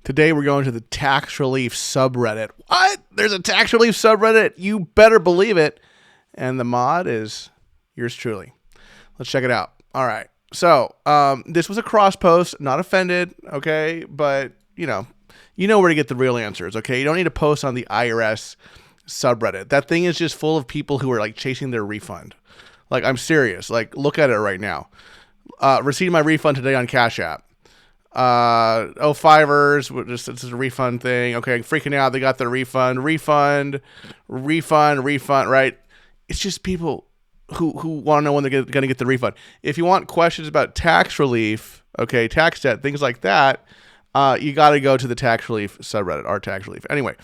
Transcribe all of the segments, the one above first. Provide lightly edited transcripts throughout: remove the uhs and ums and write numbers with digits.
Today we're going to the tax relief subreddit. What? There's a tax relief subreddit? You better believe it. And the mod is yours truly. Let's check it out. All right. So this was a cross post, not offended, okay? But, you know where to get the real answers, okay? You don't need to post on the IRS subreddit. That thing is just full of people who are like chasing their refund. Like, I'm serious. Like, look at it right now. Received my refund today on Cash App. Fivers, this is a refund thing. Okay, freaking out. They got their refund, right? It's just people who want to know when they're going to get the refund. If you want questions about tax relief, okay, tax debt, things like that, you got to go to the tax relief subreddit, our tax relief. Anyway,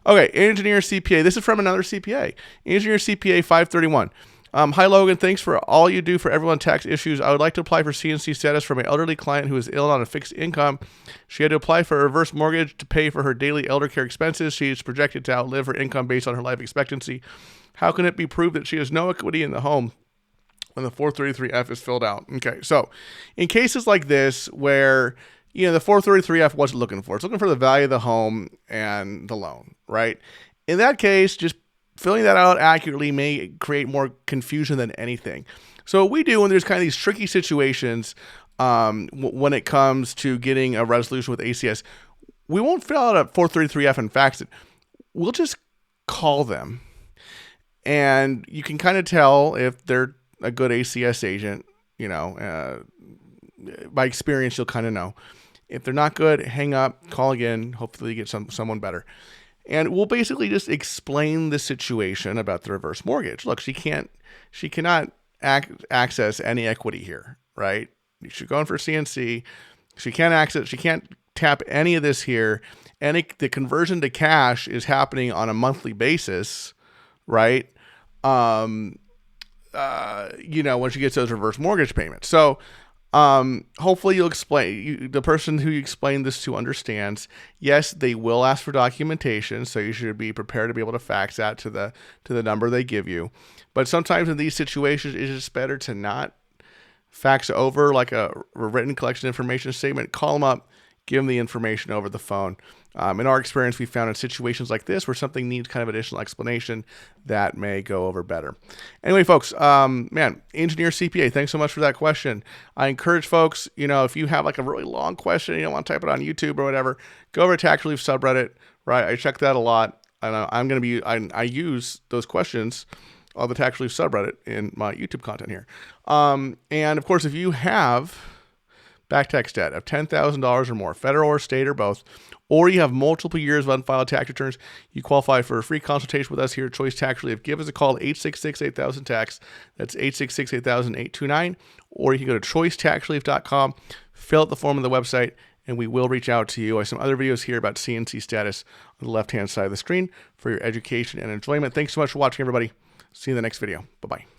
okay, engineer CPA. This is from another CPA. Engineer CPA 531. Hi, Logan. Thanks for all you do for everyone tax issues. I would like to apply for CNC status for my elderly client who is ill on a fixed income. She had to apply for a reverse mortgage to pay for her daily elder care expenses. She is projected to outlive her income based on her life expectancy. How can it be proved that she has no equity in the home when the 433F is filled out? Okay, so in cases like this where the 433F wasn't looking for, it's looking for the value of the home and the loan, right? In that case, just filling that out accurately may create more confusion than anything. So what we do when there's kind of these tricky situations when it comes to getting a resolution with ACS, we won't fill out a 433F and fax it. We'll just call them. And you can kind of tell if they're a good ACS agent, by experience, you'll kind of know. If they're not good, hang up, call again, hopefully you get someone better. And we'll basically just explain the situation about the reverse mortgage. Look, she cannot access any equity here, right? She's going for CNC. She can't tap any of this here. And the conversion to cash is happening on a monthly basis, right? When she gets those reverse mortgage payments. So, hopefully you'll explain, the person who you explain this to understands. Yes, they will ask for documentation, so you should be prepared to be able to fax that to the number they give you. But sometimes in these situations, it's just better to not fax over like a written collection information statement. Call them up, give them the information over the phone. In our experience, we found in situations like this where something needs kind of additional explanation, that may go over better. Anyway, folks, engineer CPA, thanks so much for that question. I encourage folks, if you have like a really long question, you don't want to type it on YouTube or whatever, go over to Tax Relief subreddit, right? I check that a lot, and I use those questions on the Tax Relief subreddit in my YouTube content here. And of course, if you have back tax debt of $10,000 or more, federal or state or both, or you have multiple years of unfiled tax returns, you qualify for a free consultation with us here at Choice Tax Relief. Give us a call at 866-8000-TAX. That's 866-8000-829. Or you can go to choicetaxrelief.com, fill out the form on the website, and we will reach out to you. I have some other videos here about CNC status on the left-hand side of the screen for your education and enjoyment. Thanks so much for watching, everybody. See you in the next video. Bye-bye.